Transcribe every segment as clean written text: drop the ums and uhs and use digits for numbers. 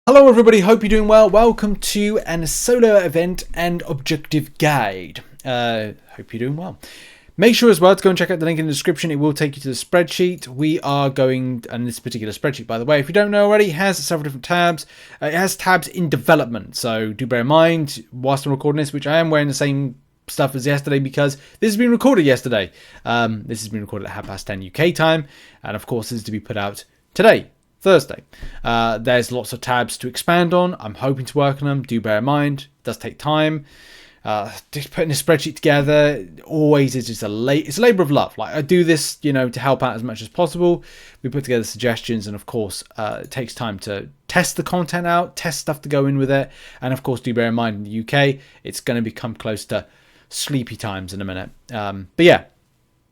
Hello everybody, hope you're doing well. Welcome to an solo event and objective guide. Hope you're doing well. Make sure as well to go and check out the link in the description. It will take you to the spreadsheet. We are going, and this particular spreadsheet, by the way, if you don't know already, has several different tabs. It has tabs in development, so do bear in mind, whilst I'm recording this, which I am wearing the same stuff as yesterday because this has been recorded yesterday. This has been recorded at 10:30 UK time, and of course this is to be put out today, Thursday. There's lots of tabs to expand on. I'm hoping to work on them. Do bear in mind, it does take time. Just putting a spreadsheet together always is just it's a labor of love. Like, I do this, to help out as much as possible. We put together suggestions, and of course, it takes time to test the content out, test stuff to go in with it, and of course, do bear in mind in the UK, it's going to become close to sleepy times in a minute. But yeah,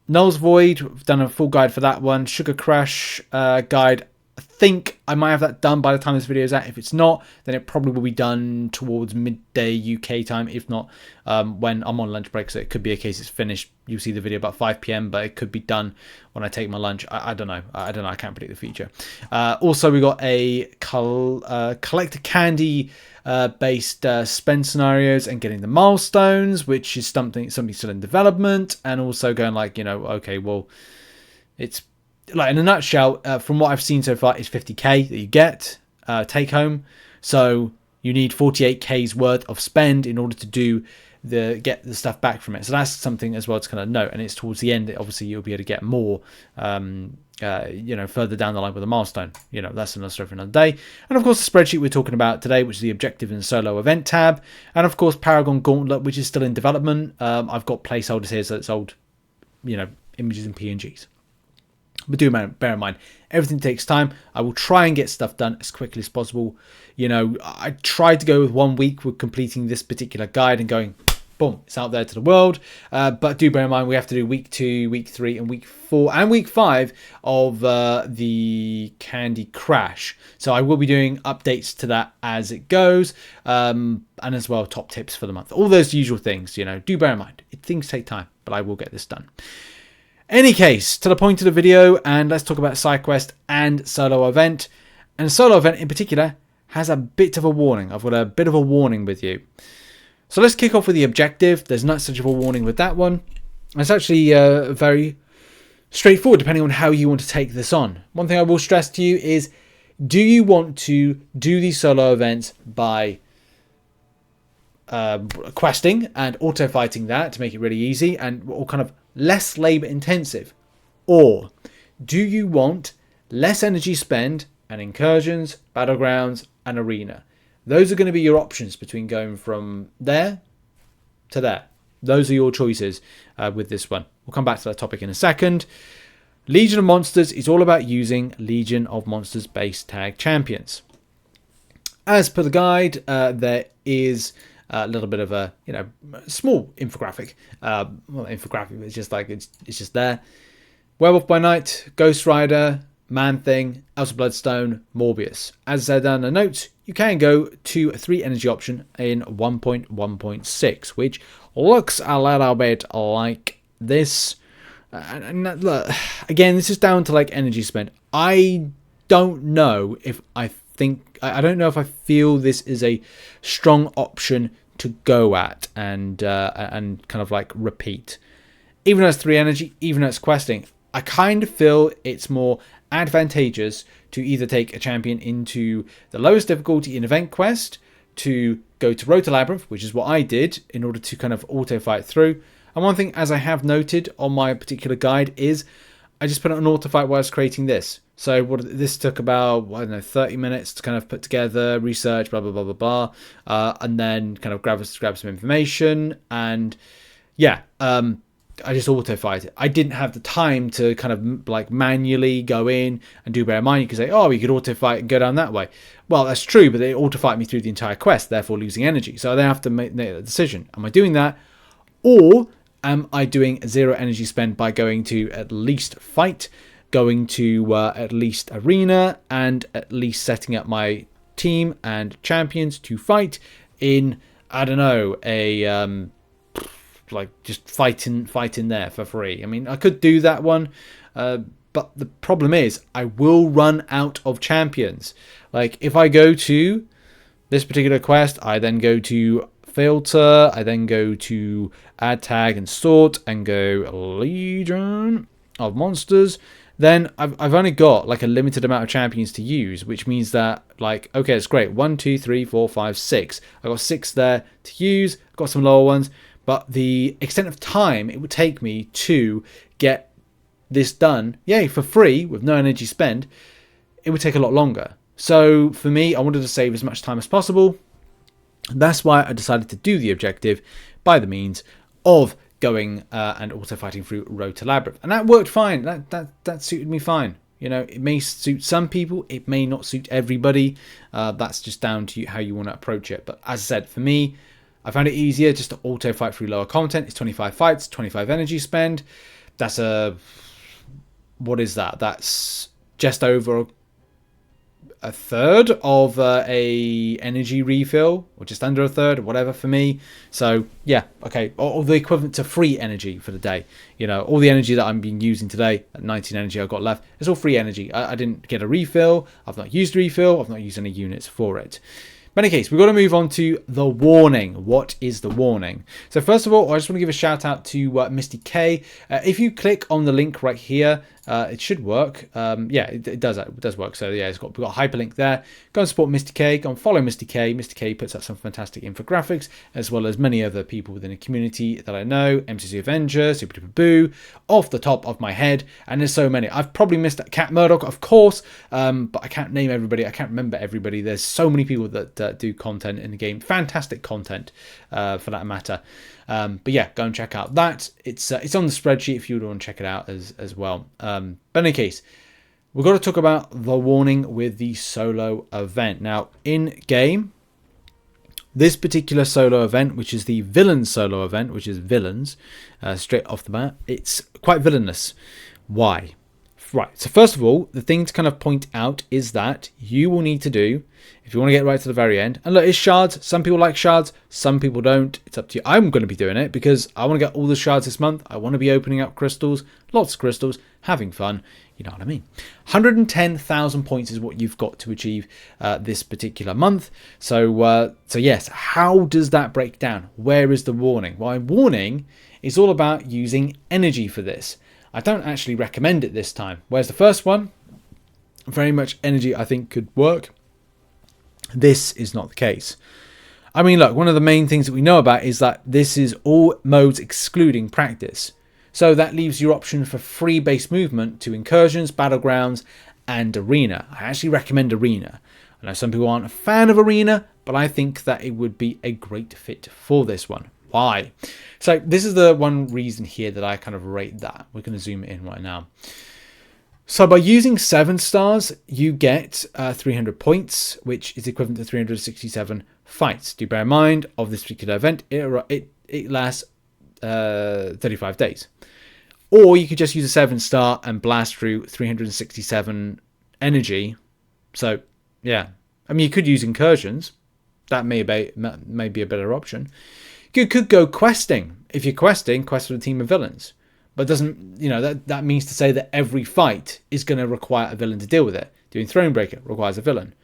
Knulls Void, we've done a full guide for that one. Sugar Crash guide. I think I might have that done by the time this video is out. If it's not, then it probably will be done towards midday UK time. If not, when I'm on lunch break. So it could be a case it's finished. You'll see the video about 5 PM, but it could be done when I take my lunch. I don't know. I can't predict the future. Also, we got a collector candy based spend scenarios and getting the milestones, which is something still in development, and also going like, okay, well, it's like, in a nutshell, from what I've seen so far, it's 50k that you get take home. So you need 48k's worth of spend in order to get the stuff back from it. So that's something as well to kind of note. And it's towards the end that obviously you'll be able to get more, further down the line with a milestone. That's another story for another day. And of course, the spreadsheet we're talking about today, which is the objective and solo event tab. And of course, Paragon Gauntlet, which is still in development. I've got placeholders here, so it's old, images and PNGs. But do bear in mind, everything takes time. I will try and get stuff done as quickly as possible. I tried to go with 1 week with completing this particular guide and going, boom, it's out there to the world. But do bear in mind, we have to do week 2, week 3, and week 4, and week 5 of the Candy Crash. So I will be doing updates to that as it goes. And as well, top tips for the month. All those usual things, do bear in mind. Things take time, but I will get this done. Any case, to the point of the video, and let's talk about side quest and solo event. And solo event in particular has a bit of a warning. I've got a bit of a warning with you. So let's kick off with the objective. There's not such of a warning with that one. It's actually very straightforward depending on how you want to take this on. One thing I will stress to you is, do you want to do these solo events by questing and auto fighting that to make it really easy and all kind of less labor intensive, or do you want less energy spend and incursions, battlegrounds, and arena? Those are going to be your options between going from there to there. Those are your choices with this one. We'll come back to that topic in a second. Legion of Monsters is all about using Legion of Monsters base tag champions. As per the guide, there is a little bit of a small infographic. Infographic, it's just like it's just there. Werewolf by Night, Ghost Rider, Man Thing, Elsa Bloodstone, Morbius. As said on the notes, you can go to a 3 energy option in 1.1.6, which looks a little bit like this. And look, again, this is down to like energy spent. I don't know if I don't know if I feel this is a strong option to go at and kind of like repeat. Even though it's 3 energy, even though it's questing, I kind of feel it's more advantageous to either take a champion into the lowest difficulty in event quest, to go to Road to Labyrinth, which is what I did in order to kind of auto fight through. And one thing, as I have noted on my particular guide, is I just put it on auto fight while I was creating this. So this took about, 30 minutes to kind of put together, research, blah, blah, blah, blah, blah. And then kind of grab some information. And yeah, I just auto fight it. I didn't have the time to kind of like manually go in and do. Bear in mind, you could say, oh, you could auto fight and go down that way. Well, that's true, but they auto fight me through the entire quest, therefore losing energy. So I then have to make a decision. Am I doing that? Or am I doing 0 energy spend by going to at least fight, going to at least arena, and at least setting up my team and champions to fight in, I don't know, a like just fighting there for free? I mean, I could do that one, but But the problem is I will run out of champions. Like if I go to this particular quest, I then go to filter, I then go to add tag and sort and go legion of monsters. Then I've only got like a limited amount of champions to use, which means that like, okay, it's great. 1, 2, 3, 4, 5, 6. I've got 6 there to use. I've got some lower ones, but the extent of time it would take me to get this done, yay, for free with no energy spend, it would take a lot longer. So for me, I wanted to save as much time as possible. That's why I decided to do the objective by the means of going and auto fighting through Road to Labyrinth, and that worked fine. That suited me fine. You know, it may suit some people, it may not suit everybody. That's just down to how you want to approach it. But as I said, for me, I found it easier just to auto fight through lower content. It's 25 fights, 25 energy spend. That's what is that? That's just over a third of a energy refill, or just under a third, or whatever for me. So yeah, okay, or the equivalent to free energy for the day. You know, all the energy that I'm been using today, 19 energy I've got left, it's all free energy. I didn't get a refill, I've not used refill, I've not used any units for it. In any case, we've got to move on to the warning. What is the warning? So first of all, I just want to give a shout out to Misty K. If you click on the link right here, it should work. Yeah, it does. It does work. So yeah, we've got a hyperlink there. Go and support Misty K. Go and follow Misty K. Misty K puts up some fantastic infographics, as well as many other people within the community that I know. MCC Avenger, Super Duper Boo, off the top of my head, and there's so many. I've probably missed Cat Murdoch, of course, but I can't name everybody. I can't remember everybody. There's so many people that do content in the game. Fantastic content, for that matter. But yeah, go and check out that. It's on the spreadsheet if you would want to check it out as well. But in any case, we've got to talk about the warning with the solo event. Now, in game, this particular solo event, which is the villain solo event, which is villains, straight off the bat, it's quite villainous. Why? Right, so first of all, the thing to kind of point out is that you will need to do, if you want to get right to the very end, and look, it's shards. Some people like shards, some people don't. It's up to you. I'm going to be doing it because I want to get all the shards this month. I want to be opening up crystals, lots of crystals, having fun. You know what I mean? 110,000 points is what you've got to achieve this particular month. So yes, how does that break down? Where is the warning? Well, warning is all about using energy for this. I don't actually recommend it this time. Whereas the first one, very much energy I think could work. This is not the case. I mean, look, one of the main things that we know about is that this is all modes excluding practice. So that leaves your option for free base movement to incursions, battlegrounds, and arena. I actually recommend arena. I know some people aren't a fan of arena, but I think that it would be a great fit for this one. Why? So this is the one reason here that I kind of rate that. We're going to zoom in right now. So by using 7 stars, you get 300 points, which is equivalent to 367 fights. Do bear in mind, of this particular event, it lasts 35 days. Or you could just use a 7-star and blast through 367 energy. So, yeah. I mean, you could use incursions. That may be a better option. You could go questing. If you're questing, quest with a team of villains. But doesn't, you know, that means to say that every fight is going to require a villain to deal with it. Doing Thronebreaker requires a villain.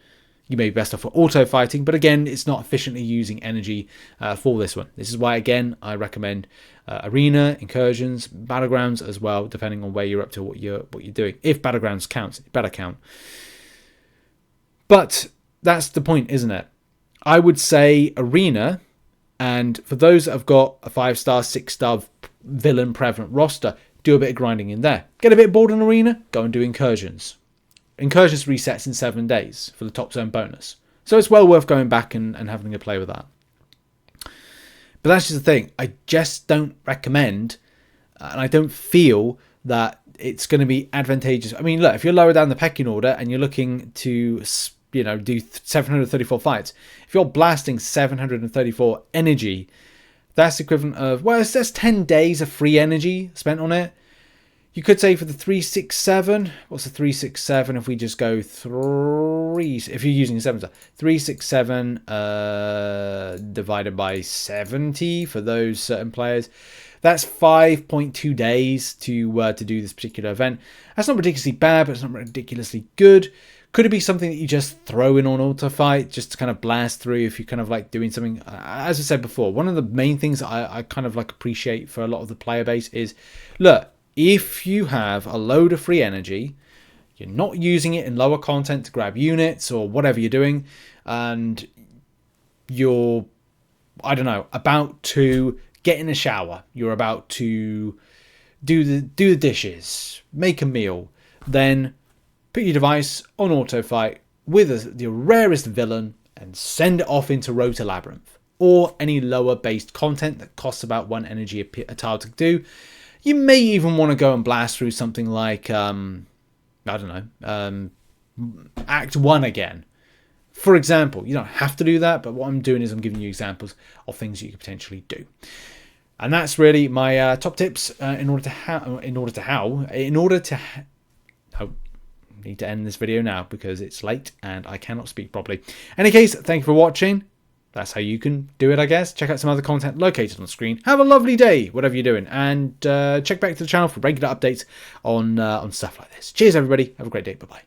You may be best off for auto fighting, but again, it's not efficiently using energy for this one. This is why, again, I recommend arena, incursions, battlegrounds as well, depending on where you're up to, what you're doing. If battlegrounds counts, it better count. But that's the point, isn't it? I would say arena. And for those that have got a 5-star, 6-star villain prevalent roster, do a bit of grinding in there. Get a bit bored in arena, go and do incursions. Incursions resets in 7 days for the top zone bonus. So it's well worth going back and having a play with that. But that's just the thing. I just don't recommend, and I don't feel that it's going to be advantageous. I mean, look, if you're lower down the pecking order and you're looking to, you know, do 734 fights. If you're blasting 734 energy, that's equivalent of, well, that's 10 days of free energy spent on it. You could say for the 367, what's the 367 if we just go 3, if you're using a 7-star, 367 divided by 70 for those certain players. That's 5.2 days to do this particular event. That's not ridiculously bad, but it's not ridiculously good. Could it be something that you just throw in on auto fight just to kind of blast through if you're kind of like doing something? As I said before, one of the main things I kind of like appreciate for a lot of the player base is, look, if you have a load of free energy, you're not using it in lower content to grab units or whatever you're doing, and you're, I don't know, about to get in a shower, you're about to do the dishes, make a meal, then put your device on auto fight with the rarest villain and send it off into Rota Labyrinth or any lower based content that costs about 1 energy a tile to do. You may even want to go and blast through something like I don't know, Act 1 again. For example, you don't have to do that, but what I'm doing is I'm giving you examples of things you could potentially do. And that's really my top tips in order to I need to end this video now because it's late and I cannot speak properly. In any case, thank you for watching. That's how you can do it, I guess. Check out some other content located on the screen. Have a lovely day, whatever you're doing. And check back to the channel for regular updates on stuff like this. Cheers, everybody. Have a great day. Bye-bye.